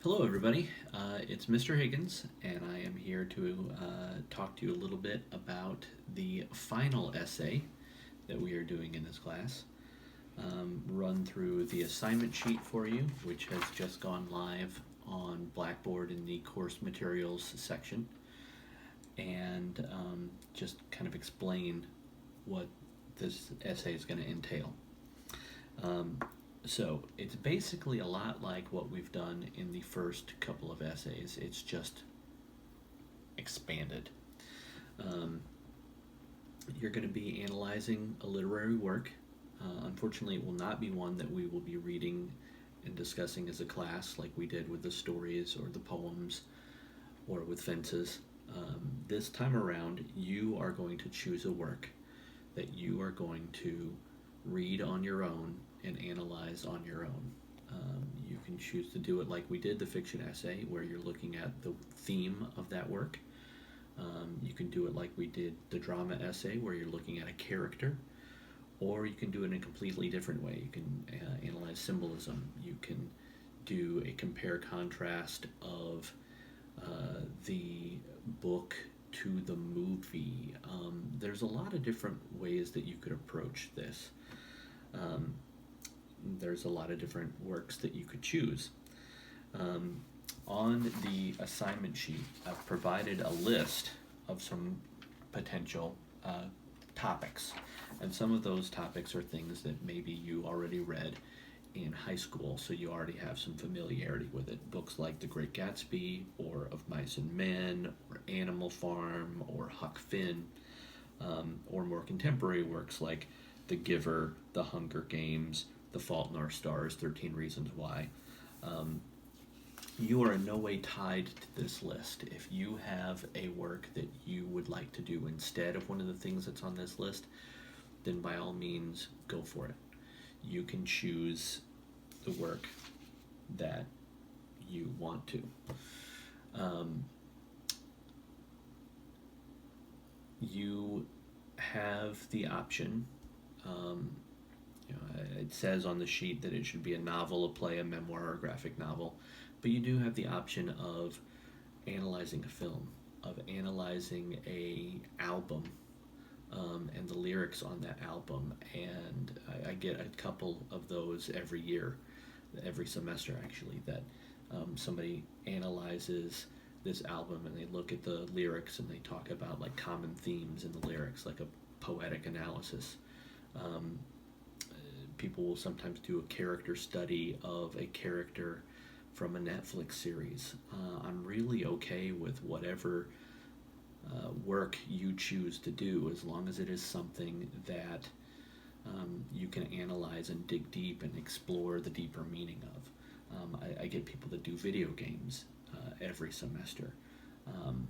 Hello, everybody. It's Mr. Higgins, and I am here to talk to you a little bit about the final essay that we are doing in this class. Run through the assignment sheet for you, which has just gone live on Blackboard in the course materials section, and just kind of explain what this essay is going to entail. Um, so it's basically a lot like what we've done in the first couple of essays. It's just expanded. Um, you're going to be analyzing a literary work. Unfortunately, it will not be one that we will be reading and discussing as a class like we did with the stories or the poems or with fences. This time around, you are going to choose a work that you are going to read on your own and analyze on your own. You can choose to do it like we did the fiction essay, where you're looking at the theme of that work. You can do it like we did the drama essay, where you're looking at a character, or you can do it in a completely different way. You can analyze symbolism. You can do a compare contrast of the book to the movie. There's a lot of different ways that you could approach this. Um, there's a lot of different works that you could choose. Um, on the assignment sheet, I've provided a list of some potential topics. And some of those topics are things that maybe you already read in high school, so you already have some familiarity with it. Books like The Great Gatsby, or Of Mice and Men, or Animal Farm, or Huck Finn, or more contemporary works like The Giver, The Hunger Games, The Fault in Our Stars, 13 Reasons Why. You are in no way tied to this list. If you have a work that you would like to do instead of one of the things that's on this list, then by all means, go for it. You can choose the work that you want to. Um, you have the option. It says on the sheet that it should be a novel, a play, a memoir, or a graphic novel, but you do have the option of analyzing a film, of analyzing a album, and the lyrics on that album. And I get a couple of those every year, every semester actually, that somebody analyzes this album and they look at the lyrics and they talk about like common themes in the lyrics, like a poetic analysis. Um, People will sometimes do a character study of a character from a Netflix series. I'm really okay with whatever work you choose to do, as long as it is something that you can analyze and dig deep and explore the deeper meaning of. I get people that do video games every semester. Um,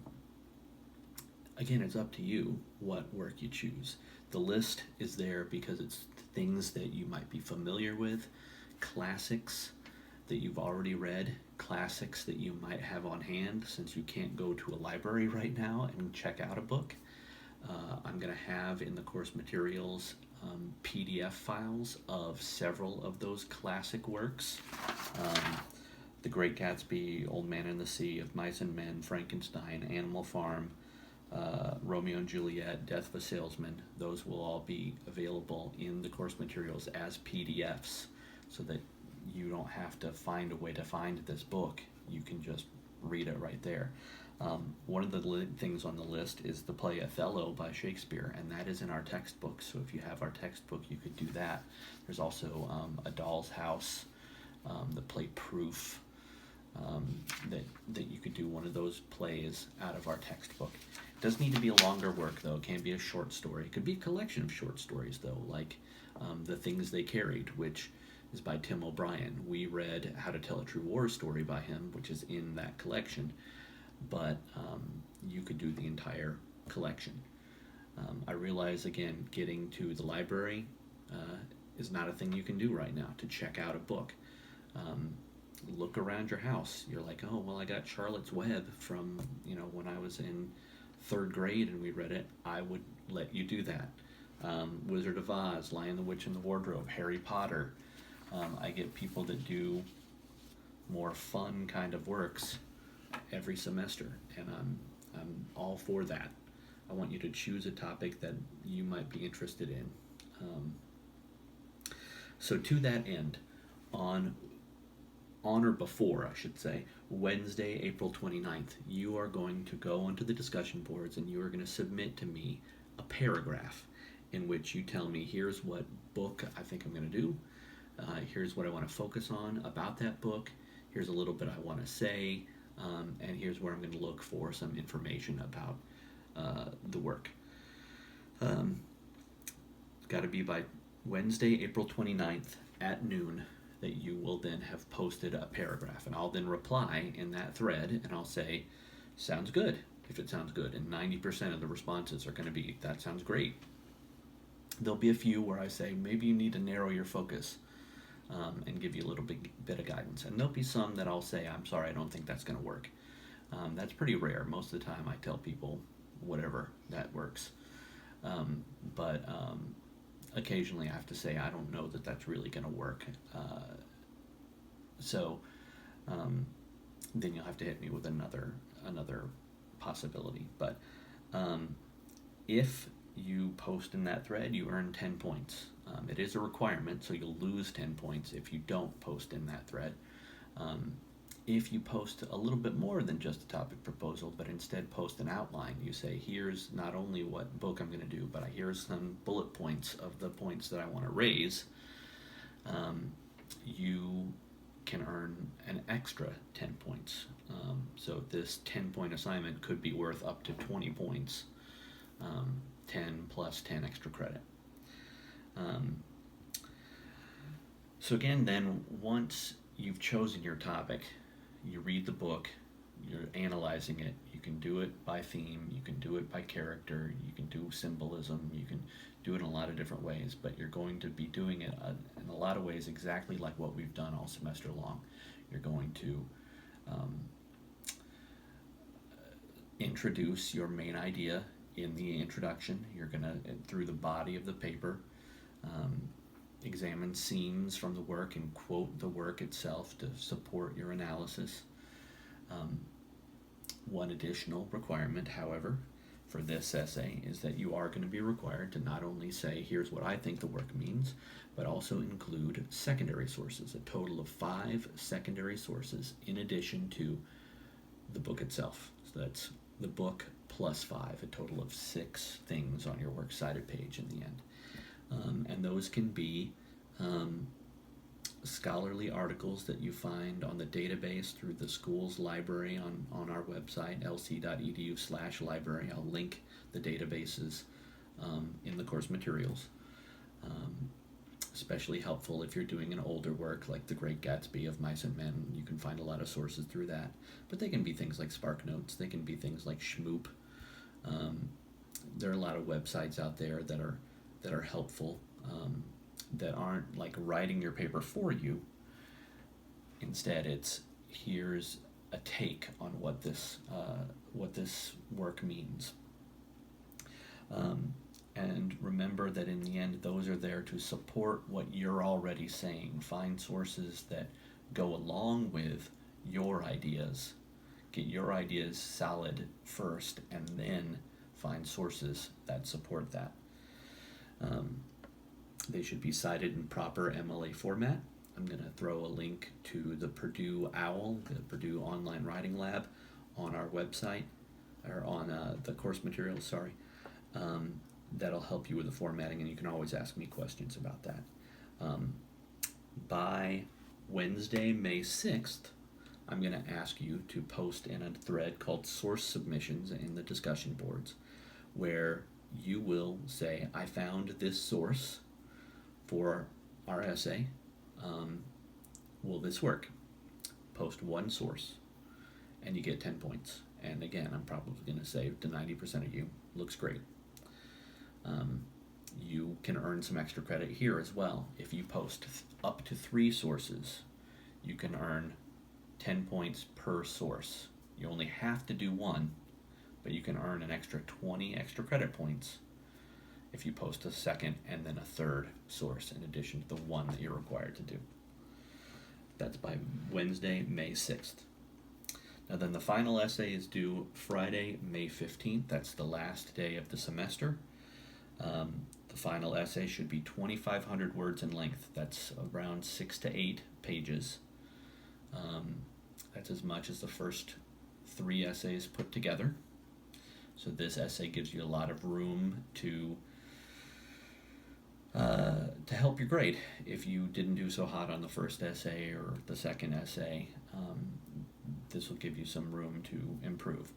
Again, it's up to you what work you choose. The list is there because it's things that you might be familiar with, classics that you've already read, classics that you might have on hand since you can't go to a library right now and check out a book. I'm going to have in the course materials PDF files of several of those classic works. Um, the Great Gatsby, Old Man and the Sea, Of Mice and Men, Frankenstein, Animal Farm, Romeo and Juliet, Death of a Salesman. Those will all be available in the course materials as PDFs, so that you don't have to find a way to find this book. You can just read it right there. One of the things on the list is the play Othello by Shakespeare, and that is in our textbook. So if you have our textbook, you could do that. There's also A Doll's House, the play Proof, that you could do one of those plays out of our textbook. It doesn't need to be a longer work, though. It can be a short story. It could be a collection of short stories, though, like The Things They Carried, which is by Tim O'Brien. We read How to Tell a True War Story by him, which is in that collection, but you could do the entire collection. I realize, again, getting to the library is not a thing you can do right now to check out a book. Look around your house. You're like, oh, well, I got Charlotte's Web from, when I was in third grade and we read it. I would let you do that. Wizard of Oz, Lion the Witch and the Wardrobe, Harry Potter. I get people that do more fun kind of works every semester, and I'm all for that. I want you to choose a topic that you might be interested in. Um, so to that end, on or before, I should say, Wednesday, April 29th, you are going to go onto the discussion boards and you are going to submit to me a paragraph in which you tell me, here's what book I think I'm going to do, here's what I want to focus on about that book, here's a little bit I want to say, and here's where I'm going to look for some information about the work. Got to be by Wednesday, April 29th at noon, that you will then have posted a paragraph. And I'll then reply in that thread and I'll say, sounds good, if it sounds good. And 90% of the responses are going to be, that sounds great. There'll be a few where I say, maybe you need to narrow your focus and give you a little bit of guidance. And there'll be some that I'll say, I'm sorry, I don't think that's going to work. That's pretty rare. Most of the time I tell people whatever, that works. But occasionally I have to say, I don't know that that's really going to work. So then you'll have to hit me with another possibility. But if you post in that thread, you earn 10 points. It is a requirement, so you'll lose 10 points if you don't post in that thread. If you post a little bit more than just a topic proposal, but instead post an outline, you say, here's not only what book I'm going to do, but here's some bullet points of the points that I want to raise, you can earn an extra 10 points. So this 10-point assignment could be worth up to 20 points, 10 plus 10 extra credit. So again, then, once you've chosen your topic, you read the book, you're analyzing it, you can do it by theme, you can do it by character, you can do symbolism, you can do it in a lot of different ways, but you're going to be doing it in a lot of ways exactly like what we've done all semester long. You're going to introduce your main idea in the introduction. You're going to, through the body of the paper, examine scenes from the work and quote the work itself to support your analysis. One additional requirement, however, for this essay is that you are going to be required to not only say, here's what I think the work means, but also include secondary sources, a total of 5 secondary sources in addition to the book itself. So that's the book plus 5, a total of 6 things on your works cited page in the end. And those can be scholarly articles that you find on the database through the school's library on our website, lc.edu/library. I'll link the databases in the course materials. Especially helpful if you're doing an older work like The Great Gatsby of Mice and Men. You can find a lot of sources through that. But they can be things like SparkNotes. They can be things like Shmoop. There are a lot of websites out there that are helpful, that aren't like writing your paper for you. Instead, it's here's a take on what this work means. And remember that in the end, those are there to support what you're already saying. Find sources that go along with your ideas. Get your ideas solid first, and then find sources that support that. They should be cited in proper MLA format. I'm going to throw a link to the Purdue OWL, the Purdue Online Writing Lab, on our website, or on the course materials, sorry. That'll help you with the formatting, and you can always ask me questions about that. By Wednesday, May 6th, I'm going to ask you to post in a thread called Source Submissions in the discussion boards, where you will say, I found this source for our essay. Will this work? Post one source, and you get 10 points. And again, I'm probably going to say to 90% of you, looks great. You can earn some extra credit here as well. If you post up to 3 sources, you can earn 10 points per source. You only have to do 1, but you can earn an extra 20 extra credit points if you post a second and then a third source in addition to the 1 that you're required to do. That's by Wednesday, May 6th. Now then the final essay is due Friday, May 15th. That's the last day of the semester. The final essay should be 2,500 words in length. That's around 6 to 8 pages. That's as much as the first 3 essays put together. So this essay gives you a lot of room to help your grade. If you didn't do so hot on the first essay or the second essay, this will give you some room to improve.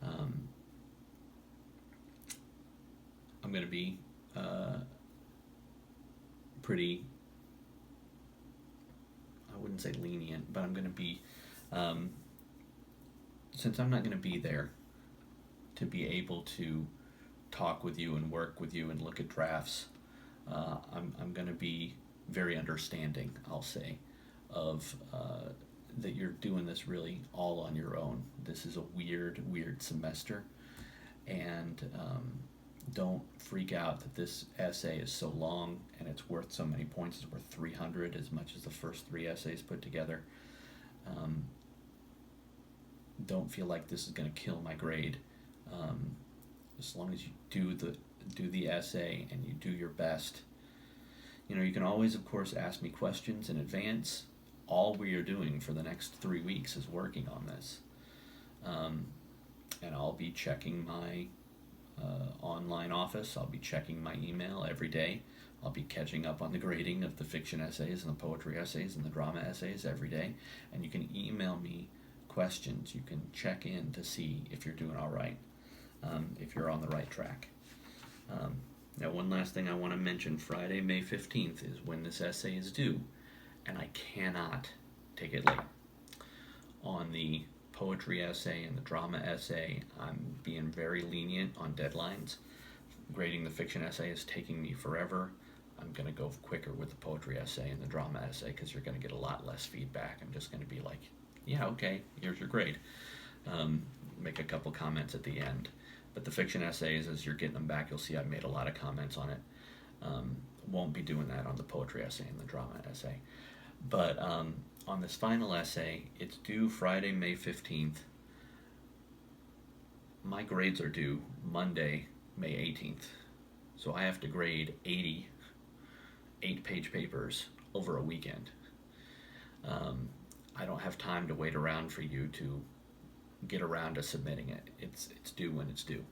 I'm going to be pretty, I wouldn't say lenient, but I'm going to be, since I'm not going to be there to be able to talk with you and work with you and look at drafts, I'm going to be very understanding, I'll say, of that you're doing this really all on your own. This is a weird semester, and don't freak out that this essay is so long and it's worth so many points. It's worth 300 as much as the first 3 essays put together. Don't feel like this is going to kill my grade. As long as you do the essay and you do your best. You know, you can always, of course, ask me questions in advance. All we are doing for the next 3 weeks is working on this. And I'll be checking my online office. I'll be checking my email every day. I'll be catching up on the grading of the fiction essays and the poetry essays and the drama essays every day. And you can email me questions. You can check in to see if you're doing all right, if you're on the right track. Now, one last thing I want to mention. Friday, May 15th is when this essay is due, and I cannot take it late. On the poetry essay and the drama essay, I'm being very lenient on deadlines. Grading the fiction essay is taking me forever. I'm going to go quicker with the poetry essay and the drama essay because you're going to get a lot less feedback. I'm just going to be like, yeah, okay, here's your grade. Make a couple comments at the end. But the fiction essays, as you're getting them back, you'll see I've made a lot of comments on it. Won't be doing that on the poetry essay and the drama essay. But on this final essay, it's due Friday, May 15th. My grades are due Monday, May 18th. So I have to grade 80 8-page papers over a weekend. I don't have time to wait around for you to get around to submitting it. It's due when it's due.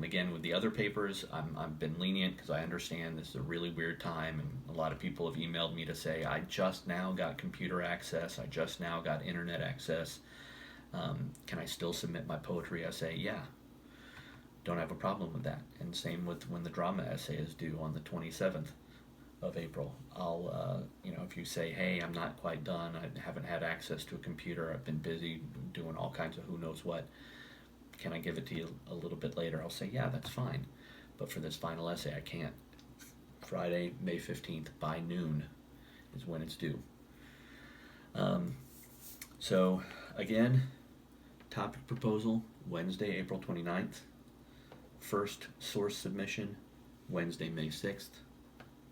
Again, with the other papers, I've been lenient because I understand this is a really weird time, and a lot of people have emailed me to say, I just now got computer access, I just now got internet access. Can I still submit my poetry essay? Yeah. Don't have a problem with that. And same with when the drama essay is due on the 27th of April. I'll, if you say, hey, I'm not quite done, I haven't had access to a computer, I've been busy doing all kinds of who knows what, can I give it to you a little bit later? I'll say, yeah, that's fine. But for this final essay, I can't. Friday, May 15th by noon is when it's due. So, again, topic proposal, Wednesday, April 29th. First source submission, Wednesday, May 6th.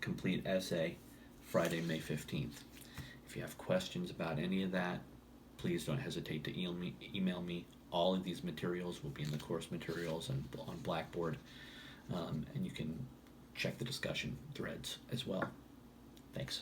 Complete essay, Friday, May 15th. If you have questions about any of that, please don't hesitate to email me. All of these materials will be in the course materials and on Blackboard, and you can check the discussion threads as well. Thanks.